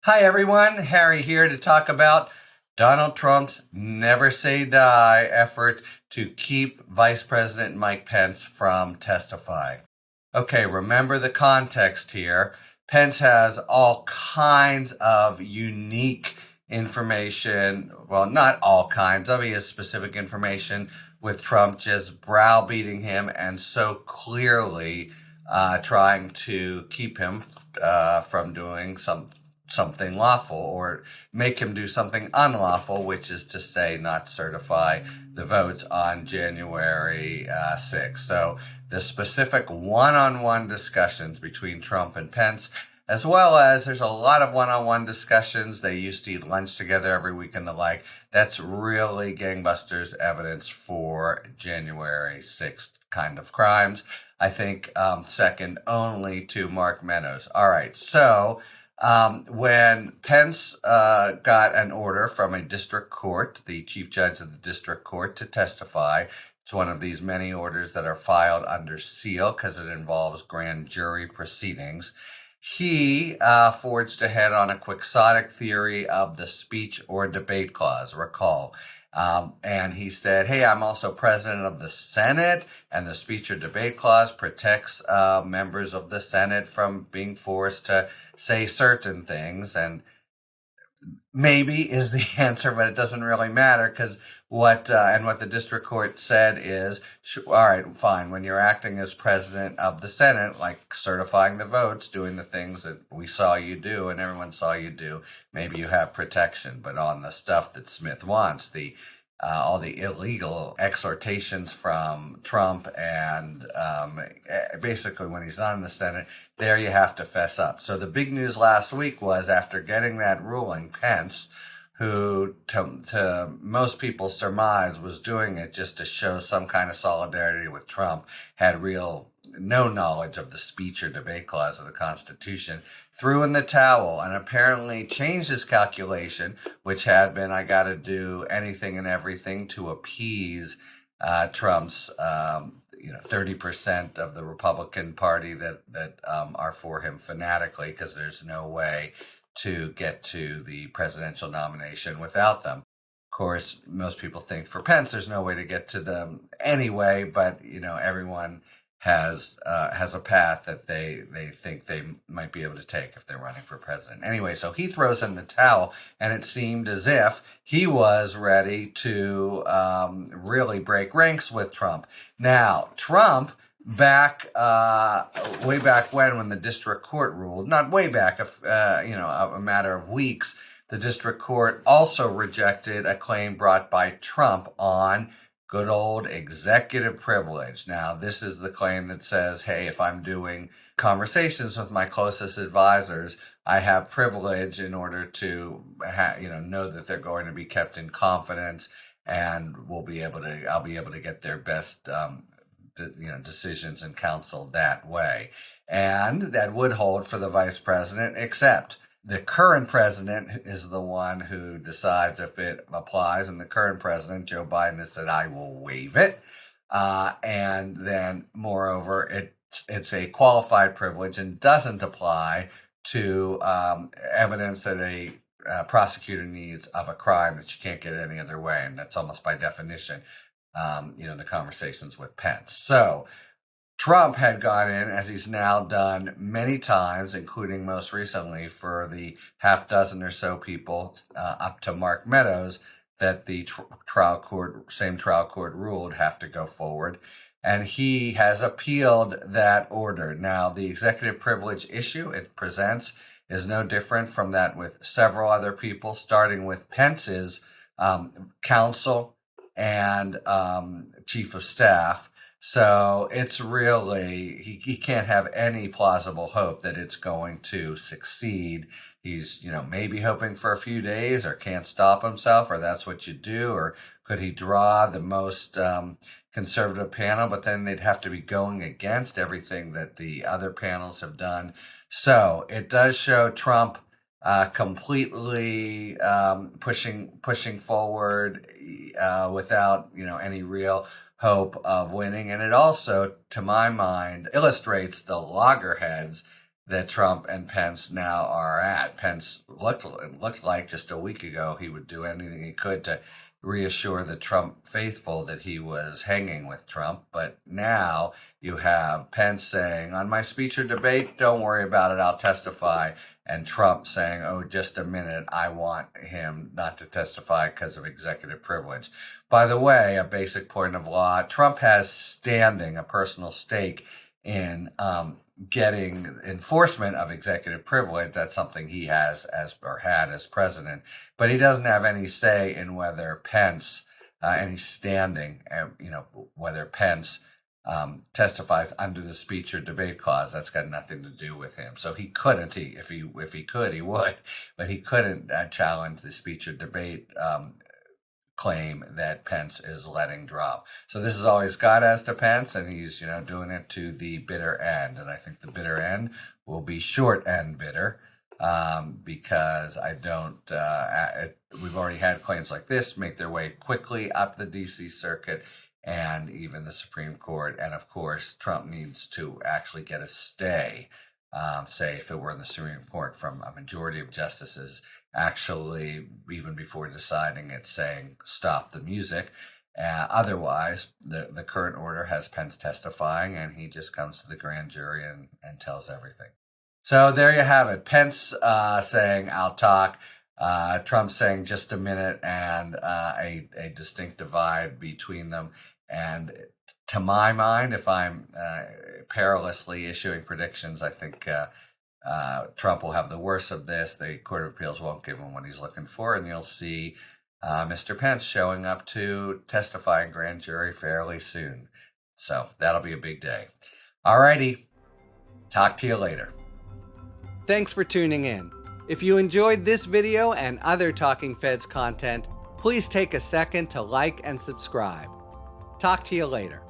Hi everyone, Harry here to talk about Donald Trump's never say die effort to keep Vice President Mike Pence from testifying. Okay, remember the context here. Pence has all kinds of unique information. Well, not all kinds of, he has specific information with Trump just browbeating him and so clearly trying to keep him from doing something lawful or make him do something unlawful, which is to say not certify the votes on January 6th. So the specific one-on-one discussions between Trump and Pence, as well as there's a lot of one-on-one discussions. They used to eat lunch together every week and the like. That's really gangbusters evidence for January 6th kind of crimes. I think second only to Mark Meadows. All right, so when Pence got an order from a district court, the chief judge of the district court, to testify, it's one of these many orders that are filed under seal because it involves grand jury proceedings. He forged ahead on a quixotic theory of the speech or debate clause, recall. And he said, hey, I'm also president of the Senate, and the speech or debate clause protects members of the Senate from being forced to say certain things. And maybe is the answer, but it doesn't really matter because what the district court said is, all right, fine. When you're acting as president of the Senate, like certifying the votes, doing the things that we saw you do and everyone saw you do, maybe you have protection. But on the stuff that Smith wants, all the illegal exhortations from Trump and basically when he's not in the Senate, there you have to fess up. So the big news last week was after getting that ruling, Pence, who to most people's surmise was doing it just to show some kind of solidarity with Trump, had no knowledge of the speech or debate clause of the Constitution, threw in the towel and apparently changed his calculation, which had been, I got to do anything and everything to appease Trump's 30% of the Republican Party that are for him fanatically, because there's no way to get to the presidential nomination without them. Of course, most people think for Pence, there's no way to get to them anyway, but everyone has a path that they think they might be able to take if they're running for president. Anyway, so he throws in the towel, and it seemed as if he was ready to really break ranks with Trump. Now, Trump, way back when the district court ruled, not way back, a matter of weeks, the district court also rejected a claim brought by Trump on good old executive privilege. Now, this is the claim that says, hey, if I'm doing conversations with my closest advisors, I have privilege in order to know that they're going to be kept in confidence, and I'll be able to get their best decisions and counsel that way. And that would hold for the vice president, except the current president is the one who decides if it applies, and the current president, Joe Biden, has said, I will waive it. And then, moreover, it's a qualified privilege and doesn't apply to evidence that a prosecutor needs of a crime that you can't get any other way, and that's almost by definition, the conversations with Pence. So Trump had gone in, as he's now done many times, including most recently for the half dozen or so people up to Mark Meadows that the same trial court ruled have to go forward. And he has appealed that order. Now, the executive privilege issue it presents is no different from that with several other people, starting with Pence's counsel and chief of staff. So it's really, he can't have any plausible hope that it's going to succeed. He's, maybe hoping for a few days, or can't stop himself, or that's what you do, or could he draw the most conservative panel, but then they'd have to be going against everything that the other panels have done. So it does show Trump completely pushing forward without, any real hope of winning. And it also, to my mind, illustrates the loggerheads that Trump and Pence now are at. Pence looked like just a week ago he would do anything he could to reassure the Trump faithful that he was hanging with Trump. But now you have Pence saying, on my speech or debate, don't worry about it, I'll testify. And Trump saying, oh, just a minute, I want him not to testify because of executive privilege. By the way, a basic point of law, Trump has standing, a personal stake in getting enforcement of executive privilege. That's something he has had as president, but he doesn't have any say in whether Pence, any standing, whether Pence testifies under the speech or debate clause. That's got nothing to do with him. So he couldn't. If he could, he would, but he couldn't challenge the speech or debate claim that Pence is letting drop. So this is all he's got as to Pence, and he's doing it to the bitter end. And I think the bitter end will be short end bitter, because I don't. We've already had claims like this make their way quickly up the D.C. circuit and even the Supreme Court. And of course, Trump needs to actually get a stay. Say if it were in the Supreme Court, from a majority of justices actually, even before deciding it, saying stop the music. Otherwise, the current order has Pence testifying, and he just comes to the grand jury and tells everything. So there you have it. Pence saying, I'll talk. Trump saying just a minute, and a distinct divide between them. And to my mind, if I'm perilously issuing predictions, I think Trump will have the worst of this. The Court of Appeals won't give him what he's looking for, and you'll see Mr. Pence showing up to testify in grand jury fairly soon. So that'll be a big day. All righty. Talk to you later. Thanks for tuning in. If you enjoyed this video and other Talking Feds content, please take a second to like and subscribe. Talk to you later.